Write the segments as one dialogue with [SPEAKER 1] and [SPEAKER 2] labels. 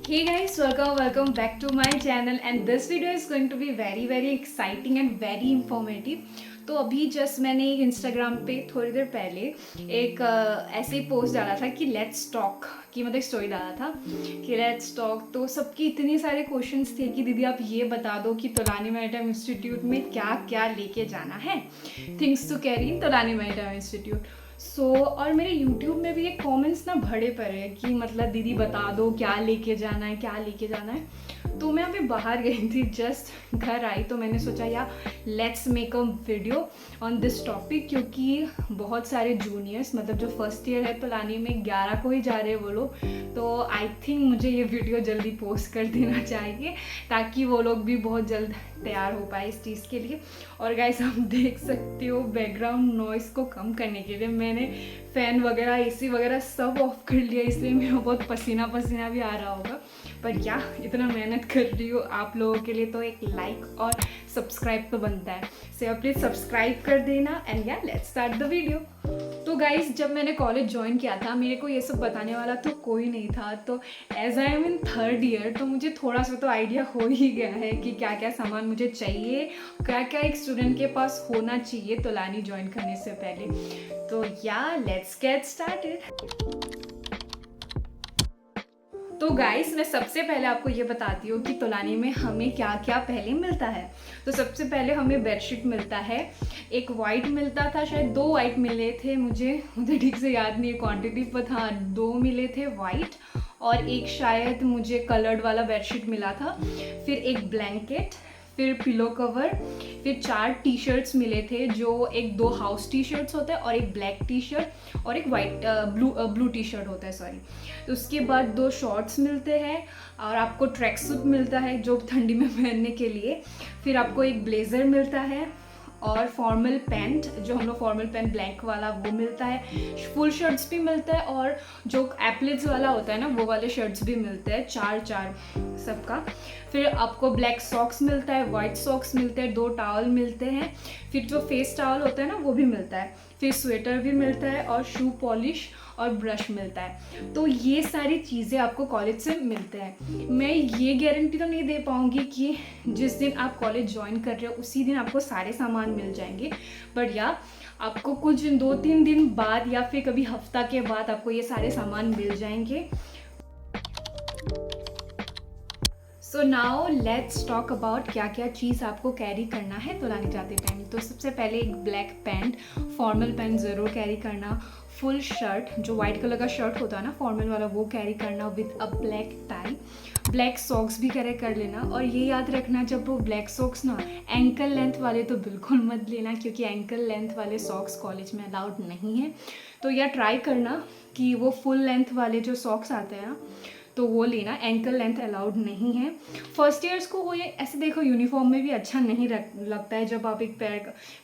[SPEAKER 1] Hey guys, welcome back to my channel and this video is going to be very exciting and very informative. तो अभी just मैंने एक Instagram पे थोड़ी देर पहले एक ऐसे ही पोस्ट डाला था कि लेट्स टॉक की मतलब स्टोरी डाला था कि लेट्स टॉक। तो सबकी इतनी सारे क्वेश्चंस थे कि दीदी आप ये बता दो कि तोलानी मैरिटाइम इंस्टीट्यूट में क्या क्या लेके जाना है, things to carry in Tolani maritime institute. और मेरे YouTube में भी ये कमेंट्स ना भरे पड़े हैं कि मतलब दीदी बता दो क्या लेके जाना है, क्या लेके जाना है। तो मैं अभी बाहर गई थी, जस्ट घर आई तो मैंने सोचा यार let's make a video on this topic, क्योंकि बहुत सारे जूनियर्स मतलब जो फर्स्ट ईयर है तोलानी में 11 को ही जा रहे हैं वो लोग। तो आई थिंक मुझे ये वीडियो जल्दी पोस्ट कर देना चाहिए ताकि वो लोग भी बहुत जल्द तैयार हो पाए इस चीज़ के लिए। और गाइस आप देख सकते हो बैकग्राउंड नॉइस को कम करने के लिए मैंने फ़ैन वगैरह एसी वगैरह सब ऑफ कर लिया, इसलिए मेरा बहुत पसीना पसीना भी आ रहा होगा। पर क्या इतना मेहनत कर रही हो आप लोगों के लिए तो एक लाइक और सब्सक्राइब तो बनता है, सो प्लीज़ सब्सक्राइब कर देना एंड या लेट्स स्टार्ट द वीडियो। तो गाइस जब मैंने कॉलेज ज्वाइन किया था मेरे को ये सब बताने वाला तो कोई नहीं था। तो as I am in third year तो मुझे थोड़ा सा तो आइडिया हो ही गया है कि क्या क्या सामान मुझे चाहिए, क्या क्या एक स्टूडेंट के पास होना चाहिए तोलानी ज्वाइन करने से पहले। तो या लेट्स गेट स्टार्टेड। तो गाइस मैं सबसे पहले आपको ये बताती हूँ कि तोलानी में हमें क्या क्या पहले मिलता है। तो सबसे पहले हमें बेडशीट मिलता है, एक वाइट मिलता था, शायद 2 वाइट मिले थे, मुझे ठीक से याद नहीं है क्वांटिटी, पर हाँ 2 मिले थे वाइट और एक शायद मुझे कलर्ड वाला बेडशीट मिला था। फिर एक ब्लैंकेट, फिर पिलो कवर, फिर 4 टी शर्ट्स मिले थे, जो एक 2 हाउस टी शर्ट्स होते हैं और एक ब्लैक टी शर्ट और एक वाइट ब्लू टी शर्ट होता है सॉरी। तो उसके बाद 2 शॉर्ट्स मिलते हैं और आपको ट्रैक सूट मिलता है जो ठंडी में पहनने के लिए। फिर आपको एक ब्लेज़र मिलता है और फॉर्मल पैंट, जो हम लोग फॉर्मल पैंट ब्लैक वाला वो मिलता है। फुल शर्ट्स भी मिलता है और जो एप्लेट्स वाला होता है ना वो वाले शर्ट्स भी मिलते हैं, 4 सबका। फिर आपको ब्लैक सॉक्स मिलता है, वाइट सॉक्स मिलते हैं, 2 टॉवल मिलते हैं। फिर जो फेस टॉवल होता है ना वो भी मिलता है। फिर स्वेटर भी मिलता है और शू पॉलिश और ब्रश मिलता है। तो ये सारी चीज़ें आपको कॉलेज से मिलते हैं। मैं ये गारंटी तो नहीं दे पाऊँगी कि जिस दिन आप कॉलेज ज्वाइन कर रहे हो उसी दिन आपको सारे सामान मिल जाएंगे, बट या आपको कुछ 2-3 दिन बाद या फिर कभी हफ्ता के बाद आपको ये सारे सामान मिल जाएंगे। So now let's talk about क्या क्या चीज़ आपको कैरी करना है तोलानी जाते टाइम। तो सबसे पहले एक ब्लैक पैंट, फॉर्मल पैंट ज़रूर कैरी करना। फुल शर्ट, जो वाइट कलर का शर्ट होता है ना फॉर्मल वाला, वो कैरी करना with a black tie. Black socks भी कैरी कर लेना और ये याद रखना जब वो ब्लैक सॉक्स ना एंकल लेंथ वाले तो बिल्कुल मत लेना, क्योंकि एंकल लेंथ वाले सॉक्स कॉलेज में अलाउड नहीं है। तो या ट्राई करना कि वो फुल लेंथ वाले जो सॉक्स आते हैं ना तो वो लेना, एंकल लेंथ अलाउड नहीं है। फर्स्ट ईयर्स को वो ये ऐसे देखो यूनिफॉर्म में भी अच्छा नहीं लगता है जब आप एक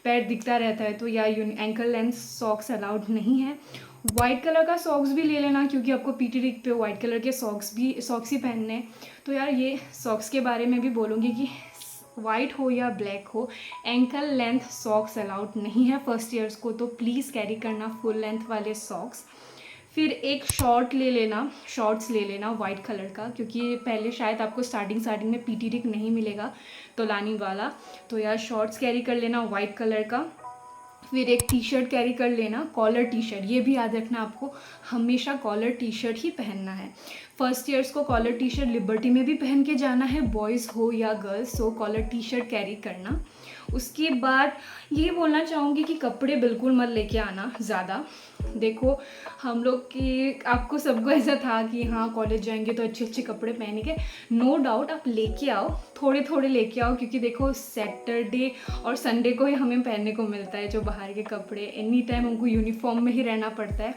[SPEAKER 1] पैर दिखता रहता है, तो या एंकल लेंथ सॉक्स अलाउड नहीं है। वाइट कलर का सॉक्स भी ले लेना क्योंकि आपको पीटी रिग पे वाइट कलर के सॉक्स ही पहनने। तो यार ये सॉक्स के बारे में भी बोलूँगी कि वाइट हो या ब्लैक हो, एंकल लेंथ सॉक्स अलाउड नहीं है फर्स्ट ईयर्स को, तो प्लीज़ कैरी करना फुल लेंथ वाले सॉक्स। फिर एक शॉर्ट्स ले लेना वाइट कलर का, क्योंकि पहले शायद आपको स्टार्टिंग में पीटी रिग नहीं मिलेगा तोलानी वाला, तो यार शॉर्ट्स कैरी कर लेना वाइट कलर का। फिर एक टी शर्ट कैरी कर लेना, कॉलर टी शर्ट, ये भी याद रखना आपको हमेशा कॉलर टी शर्ट ही पहनना है। फर्स्ट ईयर्स को कॉलर टी शर्ट लिबर्टी में भी पहन के जाना है, बॉयज़ हो या गर्ल्स, सो कॉलर टी शर्ट कैरी करना। उसके बाद ये बोलना चाहूँगी कि कपड़े बिल्कुल मत लेके आना ज़्यादा। देखो हम लोग की आपको सबको ऐसा था कि हाँ कॉलेज जाएंगे तो अच्छे अच्छे कपड़े पहनेंगे, नो डाउट आप लेके आओ, थोड़े थोड़े लेके आओ, क्योंकि देखो सैटरडे और संडे को ही हमें पहनने को मिलता है जो बाहर के कपड़े, एनी टाइम हमको यूनिफॉर्म में ही रहना पड़ता है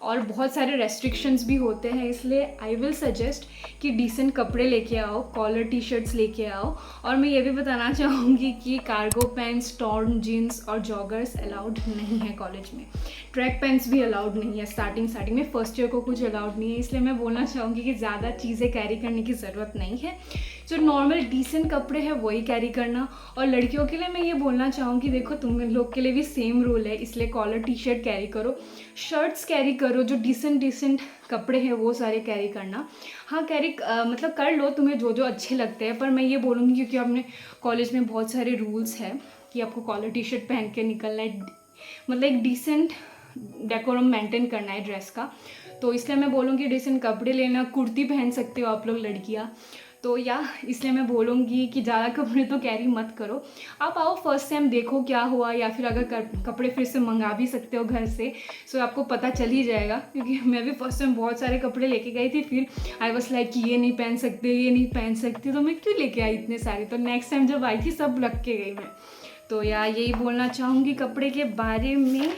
[SPEAKER 1] और बहुत सारे रेस्ट्रिक्शंस भी होते हैं। इसलिए आई विल सजेस्ट कि डिसेंट कपड़े लेके आओ, कॉलर टी शर्ट्स लेके आओ। और मैं ये भी बताना चाहूँगी कि कार्गो पैंट्स, टॉर्न जीन्स और जॉगर्स अलाउड नहीं है कॉलेज में। ट्रैक पैंट्स भी अलाउड नहीं है स्टार्टिंग में, फर्स्ट ईयर को कुछ अलाउड नहीं है। इसलिए मैं बोलना चाहूँगी कि ज़्यादा चीज़ें कैरी करने की ज़रूरत नहीं है, जो नॉर्मल डिसेंट कपड़े हैं वही कैरी करना। और लड़कियों के लिए मैं ये बोलना चाहूँगी, देखो तुम लोग के लिए भी सेम रूल है, इसलिए कॉलर टी शर्ट कैरी करो, शर्ट्स कैरी करो, जो डिसेंट कपड़े हैं वो सारे कैरी करना। हाँ कैरी मतलब कर लो तुम्हें जो जो अच्छे लगते हैं, पर मैं ये बोलूँगी क्योंकि आपने कॉलेज में बहुत सारे रूल्स हैं कि आपको कॉलर टी शर्ट पहन के निकलना है, मतलब एक डिसेंट डेकोरम मेंटेन करना है ड्रेस का, तो इसलिए मैं बोलूँगी डिसेंट कपड़े लेना। कुर्ती पहन सकते हो आप लोग लड़कियाँ, तो या इसलिए मैं बोलूँगी कि ज़्यादा कपड़े तो कैरी मत करो। आप आओ फर्स्ट टाइम देखो क्या हुआ, या फिर अगर कपड़े फिर से मंगा भी सकते हो घर से, सो आपको पता चल ही जाएगा। क्योंकि मैं भी फर्स्ट टाइम बहुत सारे कपड़े लेके गई थी, फिर आई वाज लाइक कि ये नहीं पहन सकते, ये नहीं पहन सकते, तो मैं क्यों लेके आई इतने सारे। तो नेक्स्ट टाइम जब आई थी सब रख के गई मैं। तो या यही बोलना चाहूँगी कपड़े के बारे में।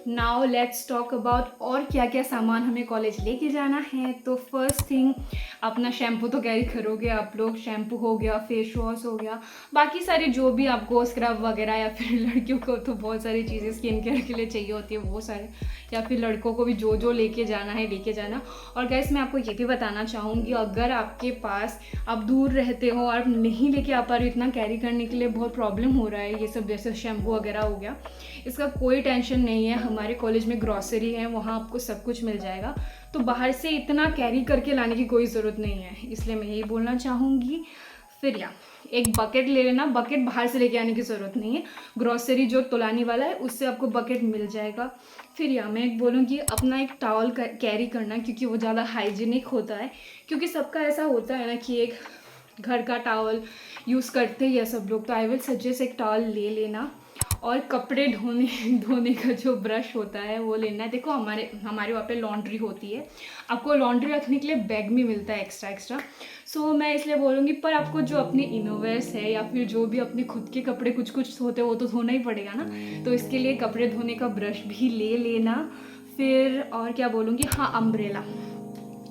[SPEAKER 1] नाउ लेट्स टॉक अबाउट और क्या क्या सामान हमें कॉलेज लेके जाना है। तो फर्स्ट थिंग, अपना शैम्पू तो कैरी करोगे आप लोग, शैम्पू हो गया, फेस वॉश हो गया, बाकी सारे जो भी आपको स्क्रब वगैरह, या फिर लड़कियों को तो बहुत सारी चीज़ें स्किन केयर के लिए चाहिए होती है वो सारे, या फिर लड़कों को भी जो जो लेके जाना है लेके जाना। और गाइस मैं आपको ये भी बताना चाहूँगी, अगर आपके पास आप दूर रहते हो और नहीं लेके आ पा रहे हो, इतना कैरी करने के लिए बहुत प्रॉब्लम हो रहा है, ये सब जैसे शैम्पू वगैरह हो गया, इसका कोई टेंशन नहीं है। हमारे कॉलेज में ग्रॉसरी है, वहाँ आपको सब कुछ मिल जाएगा, तो बाहर से इतना कैरी करके लाने की कोई ज़रूरत नहीं है, इसलिए मैं यही बोलना चाहूँगी। फिर या एक बकेट ले लेना, बकेट बाहर से लेके आने की ज़रूरत नहीं है, ग्रॉसरी जो तोलानी वाला है उससे आपको बकेट मिल जाएगा। फिर या मैं एक बोलूँगी अपना एक टॉवल कैरी करना, क्योंकि वो ज़्यादा हाइजीनिक होता है, क्योंकि सबका ऐसा होता है ना कि एक घर का टॉवल यूज़ करते हैं सब लोग, तो आई विल सजेस्ट एक टॉवल ले लेना। और कपड़े धोने का जो ब्रश होता है वो लेना है। देखो हमारे वहाँ पे लॉन्ड्री होती है, आपको लॉन्ड्री रखने के लिए बैग भी मिलता है एक्स्ट्रा। सो मैं इसलिए बोलूँगी, पर आपको जो अपने इनोवेयर्स है या फिर जो भी अपने खुद के कपड़े कुछ होते हैं वो तो धोना ही पड़ेगा ना, तो इसके लिए कपड़े धोने का ब्रश भी ले लेना। फिर और क्या बोलूँगी, हाँ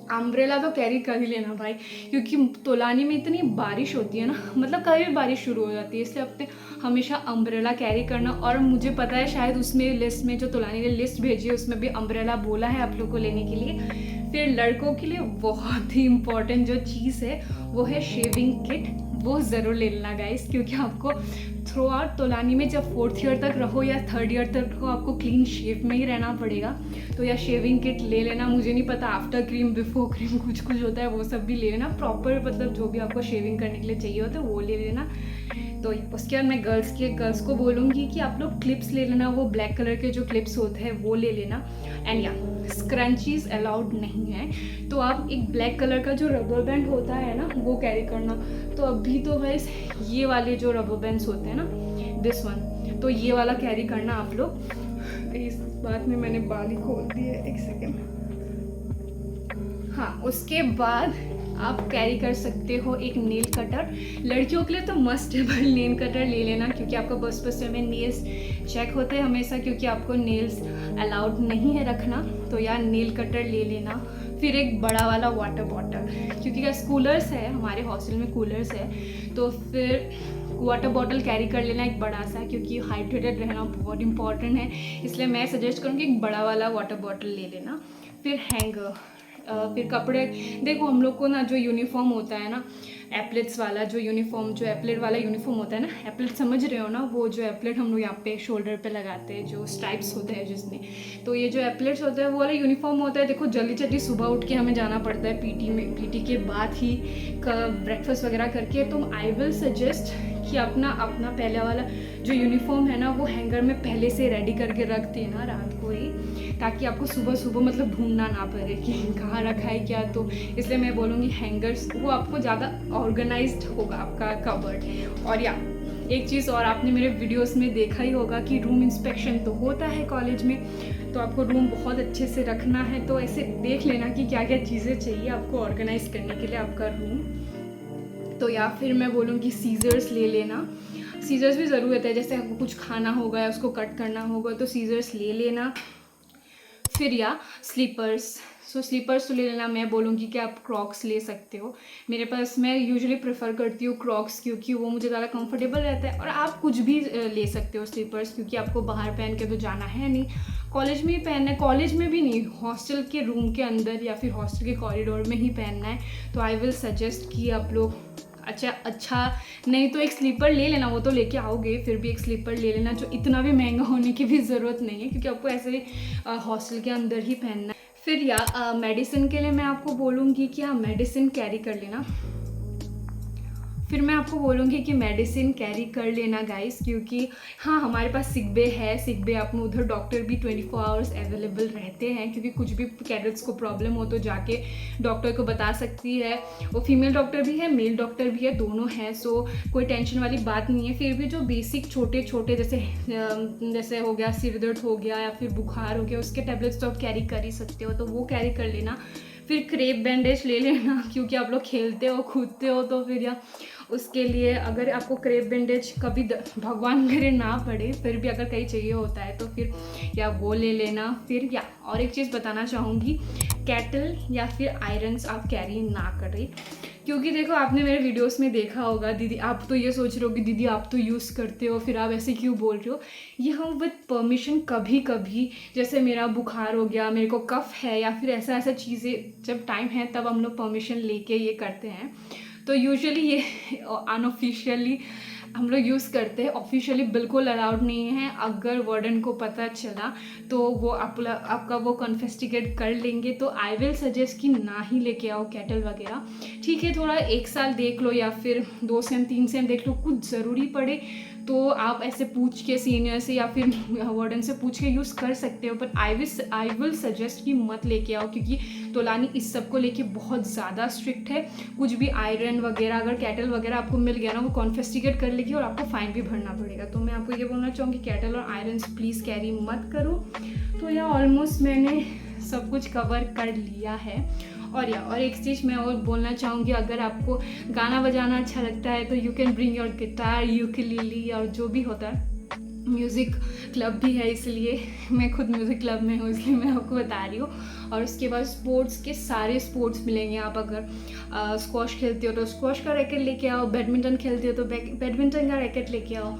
[SPEAKER 1] अम्ब्रेला तो कैरी कर ही लेना भाई, क्योंकि तोलानी में इतनी बारिश होती है ना, मतलब कभी भी बारिश शुरू हो जाती है, इसलिए अपने हमेशा अम्ब्रेला कैरी करना। और मुझे पता है शायद उसमें लिस्ट में जो तोलानी ने लिस्ट भेजी है उसमें भी अम्ब्रेला बोला है आप लोग को लेने के लिए। फिर लड़कों के लिए बहुत ही इम्पॉर्टेंट जो चीज़ है वो है शेविंग किट, वो ज़रूर ले लेना गाइस, क्योंकि आपको थ्रू आउट तोलानी में जब 4th ईयर तक रहो या 3rd ईयर तक को आपको क्लीन शेव में ही रहना पड़ेगा, तो या शेविंग किट ले लेना। मुझे नहीं पता आफ्टर क्रीम बिफोर क्रीम कुछ होता है, वो सब भी ले लेना, प्रॉपर मतलब जो भी आपको शेविंग करने के लिए चाहिए होता है वो ले लेना। तो उसके बाद मैं गर्ल्स को बोलूँगी कि आप लोग क्लिप्स ले लेना, वो ब्लैक कलर के जो क्लिप्स होते हैं वो ले लेना। एंड या स्क्रंचीज अलाउड नहीं है, तो आप एक ब्लैक कलर का जो रबर बैंड होता है ना वो कैरी करना। तो अभी तो वैसे ये वाले जो रबर बैंड्स होते हैं ना, दिस वन, तो ये वाला कैरी करना आप लोग। इस बात में मैंने बाल ही खोल दिया, एक सेकेंड। हाँ, उसके बाद आप कैरी कर सकते हो एक नेल कटर, लड़कियों के लिए तो मस्ट है भाई नेल कटर ले लेना, क्योंकि आपका बस में नेल्स चेक होते हैं हमेशा, क्योंकि आपको नेल्स अलाउड नहीं है रखना, तो यार नेल कटर ले लेना। फिर एक बड़ा वाला वाटर बॉटल, क्योंकि क्या कूलर्स है, हमारे हॉस्टल में कूलर्स है, तो फिर वाटर बॉटल कैरी कर लेना एक बड़ा सा, क्योंकि हाइड्रेटेड रहना बहुत इंपॉर्टेंट है, इसलिए मैं सजेस्ट करूँगी एक बड़ा वाला वाटर बॉटल ले लेना। फिर हैंगर, फिर कपड़े, देखो हम लोग को ना जो यूनिफॉर्म होता है ना, एप्लेट्स वाला जो यूनिफॉर्म, जो एप्लेट वाला यूनिफॉर्म होता है ना, एप्लेट समझ रहे हो ना, वो जो एप्लेट हम लोग यहाँ पे शोल्डर पे लगाते हैं, जो स्ट्राइप्स होते हैं जिसमें, तो ये जो एप्लेट्स होता है वो वाला यूनिफॉर्म होता है। देखो जल्दी सुबह उठ के हमें जाना पड़ता है पीटी के बाद ही ब्रेकफास्ट वगैरह करके, तो आई विल सजेस्ट कि अपना पहले वाला जो यूनिफॉर्म है ना वो हैंगर में पहले से रेडी करके रख देना रात को ही, ताकि आपको सुबह मतलब ढूंढना ना पड़े कि कहाँ रखा है क्या। तो इसलिए मैं बोलूँगी हैंगर्स, वो आपको ज़्यादा ऑर्गेनाइज्ड होगा आपका कबर्ड। और या एक चीज़ और, आपने मेरे वीडियोस में देखा ही होगा कि रूम इंस्पेक्शन तो होता है कॉलेज में, तो आपको रूम बहुत अच्छे से रखना है, तो ऐसे देख लेना कि क्या क्या चीज़ें चाहिए आपको ऑर्गेनाइज करने के लिए आपका रूम। तो या फिर मैं बोलूँगी सीजर्स ले लेना, सीजर्स भी ज़रूरत है, जैसे आपको कुछ खाना होगा या उसको कट करना होगा तो सीजर्स ले लेना। फिर या स्लीपर्स, स्लीपर्स तो ले लेना। मैं बोलूँगी कि आप क्रॉक्स ले सकते हो, मेरे पास, मैं यूजुअली प्रेफर करती हूँ क्रॉक्स, क्योंकि वो मुझे ज़्यादा कंफर्टेबल रहता है। और आप कुछ भी ले सकते हो स्लीपर्स, क्योंकि आपको बाहर पहन के तो जाना है नहीं, कॉलेज में ही पहनना है, कॉलेज में भी नहीं, हॉस्टल के रूम के अंदर या फिर हॉस्टल के कॉरिडोर में ही पहनना है। तो आई विल सजेस्ट कि आप लोग अच्छा नहीं तो एक स्लीपर ले लेना, वो तो लेके आओगे, फिर भी एक स्लीपर ले लेना जो इतना भी महंगा होने की भी ज़रूरत नहीं है, क्योंकि आपको ऐसे हॉस्टल के अंदर ही पहनना है। फिर या मेडिसिन के लिए मैं आपको बोलूँगी कि हाँ मेडिसिन कैरी कर लेना। फिर मैं आपको बोलूँगी कि मेडिसिन कैरी कर लेना गाइस, क्योंकि हाँ हमारे पास सिक बे है, सिक बे आप में उधर डॉक्टर भी 24 आवर्स अवेलेबल रहते हैं, क्योंकि कुछ भी कैडेट्स को प्रॉब्लम हो तो जाके डॉक्टर को बता सकती है। वो फीमेल डॉक्टर भी है, मेल डॉक्टर भी है, दोनों हैं, सो कोई टेंशन वाली बात नहीं है। फिर भी जो बेसिक छोटे छोटे जैसे हो गया सिर दर्द हो गया या फिर बुखार हो गया, उसके टैबलेट्स तो आप कैरी कर ही सकते हो, तो वो कैरी कर लेना। फिर क्रेप बैंडेज ले लेना, क्योंकि आप लोग खेलते हो कूदते हो, तो फिर या उसके लिए अगर आपको क्रेप बैंडेज कभी भगवान करे ना पड़े, फिर भी अगर कहीं चाहिए होता है तो फिर या वो ले लेना। फिर या और एक चीज़ बताना चाहूँगी, कैटल या फिर आयरन्स आप कैरी ना करें, क्योंकि देखो आपने मेरे वीडियोस में देखा होगा, दीदी आप तो ये सोच रहे हो कि दीदी आप तो यूज़ करते हो, फिर आप ऐसे क्यों बोल रहे हो। ये हम विद परमिशन कभी कभी, जैसे मेरा बुखार हो गया, मेरे को कफ है या फिर ऐसा चीज़ें जब टाइम है तब हम लोग परमिशन लेके ये करते हैं। तो यूजुअली ये अनऑफिशियली हम लोग यूज़ करते हैं, ऑफिशियली बिल्कुल अलाउड नहीं है। अगर वार्डन को पता चला तो वो आपका वो कन्फेस्टिगेट कर लेंगे, तो आई विल सजेस्ट कि ना ही लेके आओ कैटल वगैरह। ठीक है, थोड़ा 1 साल देख लो या फिर 2 सेम 3 सेम देख लो, कुछ ज़रूरी पड़े तो आप ऐसे पूछ के सीनियर से या फिर वार्डन से पूछ के यूज़ कर सकते हो, बट आई विल सजेस्ट कि मत लेके आओ, क्योंकि तोलानी इस सब को लेके बहुत ज़्यादा स्ट्रिक्ट है। कुछ भी आयरन वगैरह अगर कैटल वगैरह आपको मिल गया ना, वो कॉन्फेस्टिगेट कर लेगी और आपको फाइन भी भरना पड़ेगा। तो मैं आपको ये बोलना चाहूँगी कैटल और आयरन प्लीज़ कैरी मत करो। तो यह ऑलमोस्ट मैंने सब कुछ कवर कर लिया है। और एक चीज़ मैं और बोलना चाहूँगी, अगर आपको गाना बजाना अच्छा लगता है तो you can bring your guitar, ukulele और जो भी होता है। म्यूज़िक क्लब भी है, इसलिए मैं खुद म्यूज़िक क्लब में हूँ, इसलिए मैं आपको बता रही हूँ। और उसके बाद स्पोर्ट्स के सारे स्पोर्ट्स मिलेंगे। आप अगर स्क्वॉश खेलते हो तो स्क्वॉश का रैकेट लेके आओ, बैडमिंटन खेलते हो तो बैडमिंटन का रैकेट लेके आओ।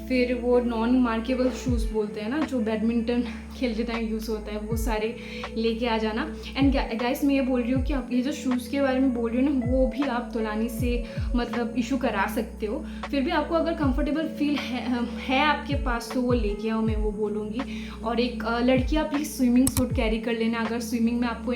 [SPEAKER 1] फिर वो नॉन मार्केबल शूज़ बोलते हैं ना, जो बैडमिंटन खेलते टाइम यूज़ होता है, वो सारे लेके आ जाना। एंड गाइस मैं ये बोल रही हूँ कि आप ये जो शूज़ के बारे में बोल रही हो ना, वो भी आप तोलानी से मतलब इशू करा सकते हो। फिर भी आपको अगर कंफर्टेबल फील है आपके पास तो वो लेके आओ, मैं वो बोलूँगी। और एक लड़कियाँ प्लीज़ स्विमिंग सूट कैरी कर लेना, अगर स्विमिंग में आपको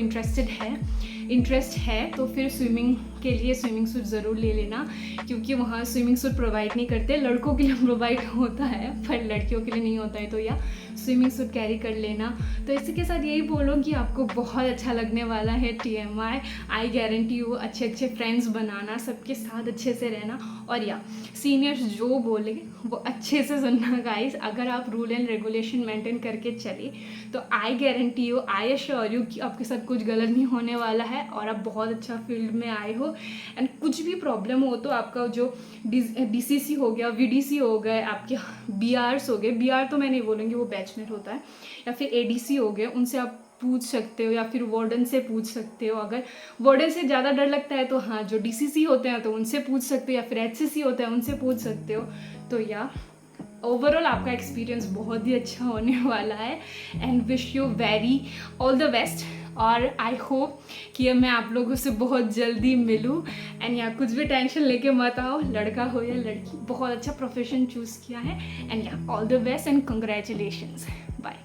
[SPEAKER 1] इंटरेस्ट है तो फिर स्विमिंग के लिए स्विमिंग सूट ज़रूर ले लेना, क्योंकि वहाँ स्विमिंग सूट प्रोवाइड नहीं करते, लड़कों के लिए प्रोवाइड होता है पर लड़कियों के लिए नहीं होता है। तो या स्विमिंग सूट कैरी कर लेना। तो इसी के साथ यही बोलूँगी, आपको बहुत अच्छा लगने वाला है TMI। आई गारंटी यू अच्छे फ्रेंड्स बनाना, सबके साथ अच्छे से रहना, और या सीनियर्स जो बोले वो अच्छे से सुनना गाइस। अगर आप रूल एंड रेगुलेशन मेंटेन करके चले तो I guarantee you, I assure you कि आपके साथ कुछ गलत नहीं होने वाला है और आप बहुत अच्छा फील्ड में आए हो। एंड कुछ भी प्रॉब्लम हो तो आपका जो DCC हो गया, VDC हो गए, आपके BRs हो गए, BR तो मैं नहीं बोलूँगी, वो बैचमेट होता है, या फिर ADC हो गए, उनसे आप पूछ सकते हो, या फिर वार्डन से पूछ सकते हो। अगर वार्डन से ज़्यादा डर लगता है तो हाँ जो DCC होते हैं तो उनसे पूछ सकते हो, या फिर HCC होते हैं उनसे पूछ सकते हो। तो या ओवरऑल आपका एक्सपीरियंस बहुत ही अच्छा होने वाला है। And wish you very all the best, और आई होप कि मैं आप लोगों से बहुत जल्दी मिलूँ। एंड या कुछ भी टेंशन लेके मत आओ, लड़का हो या लड़की, बहुत अच्छा प्रोफेशन चूज़ किया है। And yeah all the best and congratulations, bye.